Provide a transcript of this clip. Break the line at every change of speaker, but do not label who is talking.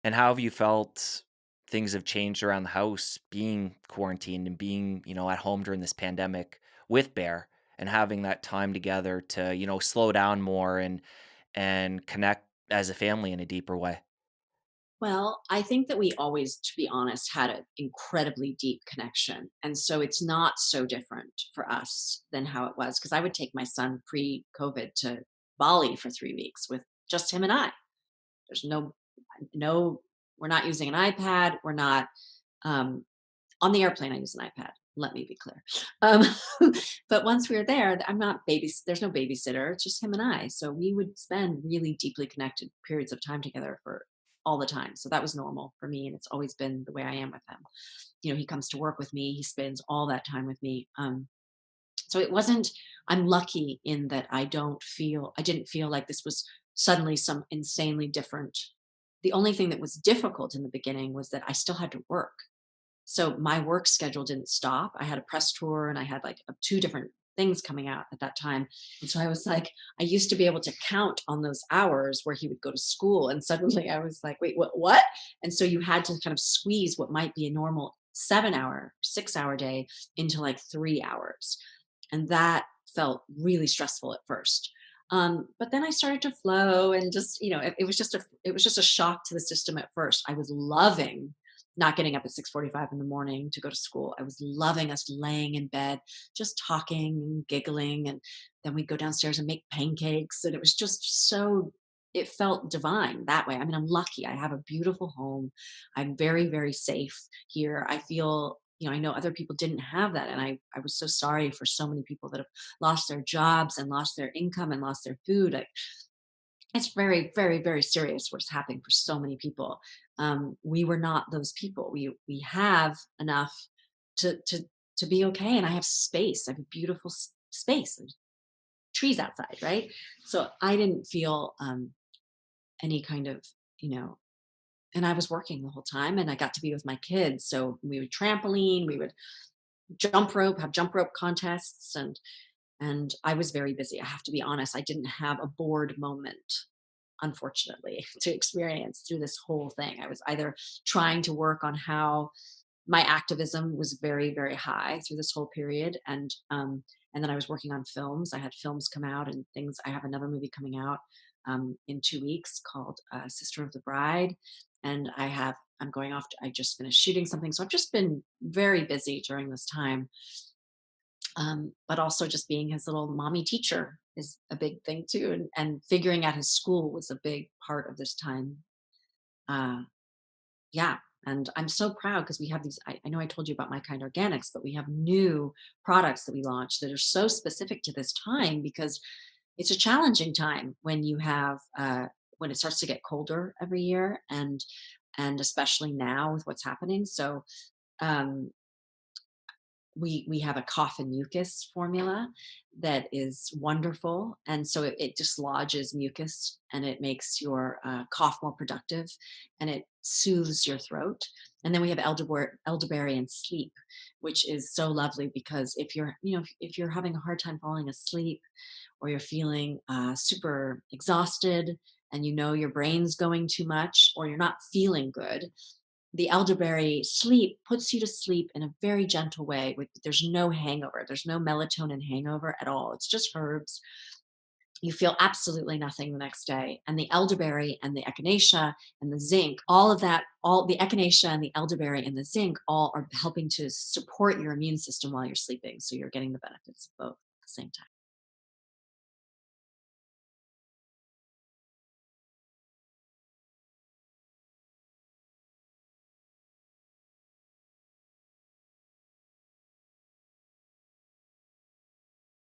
And how have you felt things have changed around the house being quarantined and being, at home during this pandemic with Bear and having that time together to, slow down more and connect as a family in a deeper way?
Well, I think that we always, to be honest, had an incredibly deep connection. And so it's not so different for us than how it was. Because I would take my son pre COVID to Bali for 3 weeks with just him and I. There's no, we're not using an iPad. We're not, um, on the airplane, I use an iPad. Let me be clear. Um, but once we were there, I'm not there's no babysitter. It's just him and I. So we would spend really deeply connected periods of time together for all the time. So that was normal for me. And it's always been the way I am with him. He comes to work with me. He spends all that time with me. So it wasn't, I'm lucky in that I didn't feel like this was suddenly some insanely different. The only thing that was difficult in the beginning was that I still had to work, so my work schedule didn't stop. I had a press tour and I had like two different things coming out at that time. And so I was like, I used to be able to count on those hours where he would go to school. And suddenly I was like, wait, what? And so you had to kind of squeeze what might be a normal 7 hour, 6 hour day into like 3 hours. And that felt really stressful at first. But then I started to flow and just, it was just a shock to the system at first. I was loving not getting up at 6:45 in the morning to go to school. I was loving us laying in bed, just talking and giggling. And then we'd go downstairs and make pancakes. And it was just so, it felt divine that way. I mean, I'm lucky. I have a beautiful home. I'm very, very safe here. I feel, I know other people didn't have that. And I was so sorry for so many people that have lost their jobs and lost their income and lost their food. It's very, very, very serious what's happening for so many people. We were not those people. We have enough to be okay, and I have space. I have a beautiful space and trees outside, right? So I didn't feel any kind of, you know. And I was working the whole time, and I got to be with my kids. So we would trampoline, we would jump rope, have jump rope contests, and I was very busy. I have to be honest. I didn't have a bored moment, unfortunately, to experience through this whole thing. I was either trying to work on how my activism was very, very high through this whole period, and then I was working on films. I had films come out and things. I have another movie coming out in 2 weeks called Sister of the Bride, and I'm going off. I just finished shooting something, so I've just been very busy during this time. But also just being his little mommy teacher is a big thing too, and figuring out his school was a big part of this time. Uh, yeah, and I'm so proud because we have these. I know I told you about My Kind Organics, but we have new products that we launched that are so specific to this time because it's a challenging time when you have when it starts to get colder every year, and especially now with what's happening. So um, we have a cough and mucus formula that is wonderful, and so it dislodges mucus and it makes your cough more productive, and it soothes your throat. And then we have elderberry and sleep, which is so lovely because if you're having a hard time falling asleep, or you're feeling super exhausted, and your brain's going too much, or you're not feeling good, the elderberry sleep puts you to sleep in a very gentle way. There's no hangover. There's no melatonin hangover at all. It's just herbs. You feel absolutely nothing the next day. And the elderberry and the echinacea and the zinc, all of that, all the echinacea and the elderberry and the zinc, all are helping to support your immune system while you're sleeping. So you're getting the benefits of both at the same time.